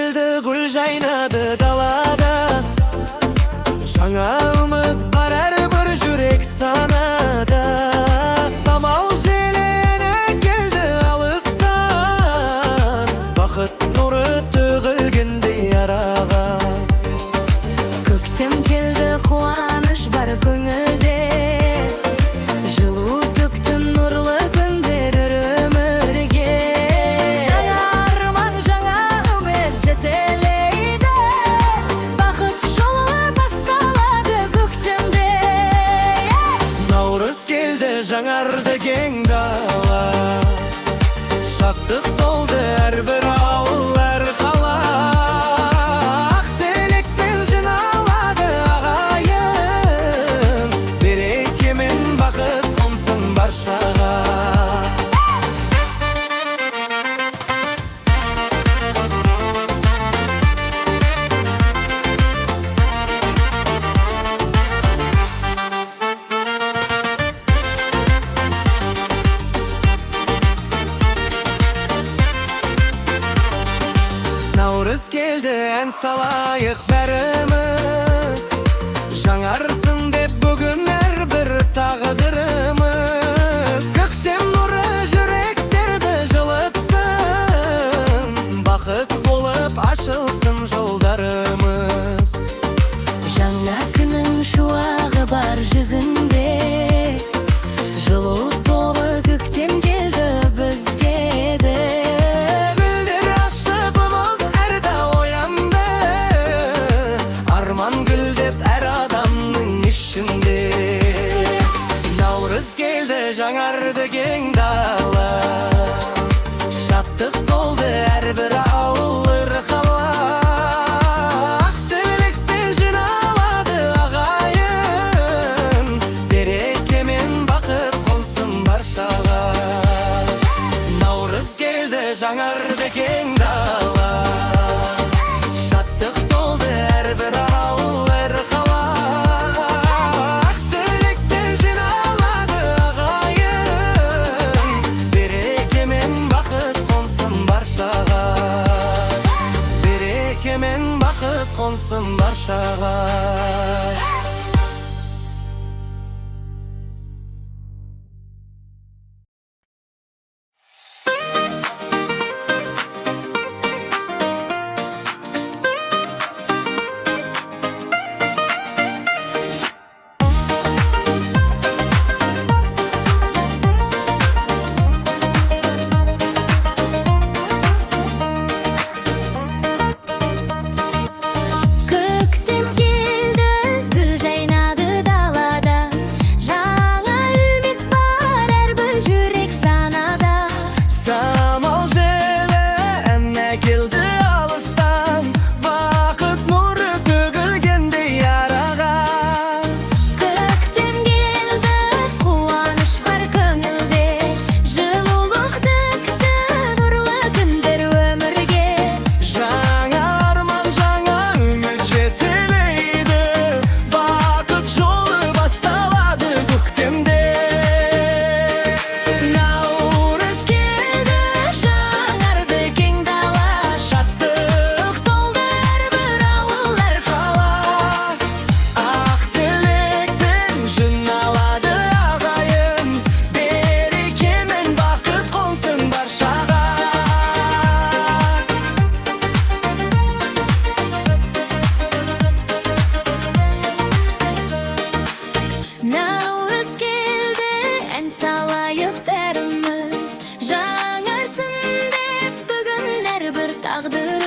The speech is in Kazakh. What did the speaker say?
geldi, gül jaynadı dalada. Жаңа үміт бар әрбір жүрек санада. Самал желіне келді алыстан, бақыт нұры төгілгендей араға. Көктем келді, қуаныш бар көңілде, жылу төкті нұрлы күндер өмірге. Жаңа арман, жаңа үміт жетелейді, бақыт жолы басталады көктемде. Наурыз келді, жаңарды кең дала, шаттық толды әрбір ауыл, әр қала. Ақ тілекпен жиналады ағайын, береке мен бақыт қонсын баршаға. Наурыз келді, ән салайық бәріміз, жаңарсын деп бүгін әрбір тағдырымыз. Көктем нұры жүректерді жылытсын, бақыт болып ашылсын жолдарымыз. Жаңа күннің шуағы бар жүзінде, жылу толы көктем келді бізге де. Гүлдер ашып ұмыт әрда оянды, арман гүлдеп әр адамның ішінде. Наурыз келді, жаңарды кең дала, шаттық толды әрбір ауыл, әр қала. Ақ тілекпен жиналады ағайын, береке мен бақыт қонсын баршаға. Наурыз келді, жаңарды кең дала, шаттық толды әрбір ауыл, әр қала. Ақ тілекпен жиналады ағайын, береке мен бақыт қонсын баршаға. Береке мен бақыт қонсын баршаға. Көктем келді, гүл жайнады далада, жаңа үміт бар әрбір жүрек санада. Самал желі әнне келді алыстан, бақыт нұры төгілгендей араға. Көктем келді, қуаныш бар көңілде, жылулық төкті нұрлы күндер өмірге. Жаңа арман, жаңа үміт жетелейді, бақыт жолы басталады көктемде. Наурыз келді, жаңарды кең дала, шаттық толды әрбір ауыл, әр қала. Ақ тілекпен жиналады ағайын, береке мен бақыт қонсын баршаға. Наурыз келді, ән салайық бәріміз, жаңарсын деп бүгін әрбір тағдыр.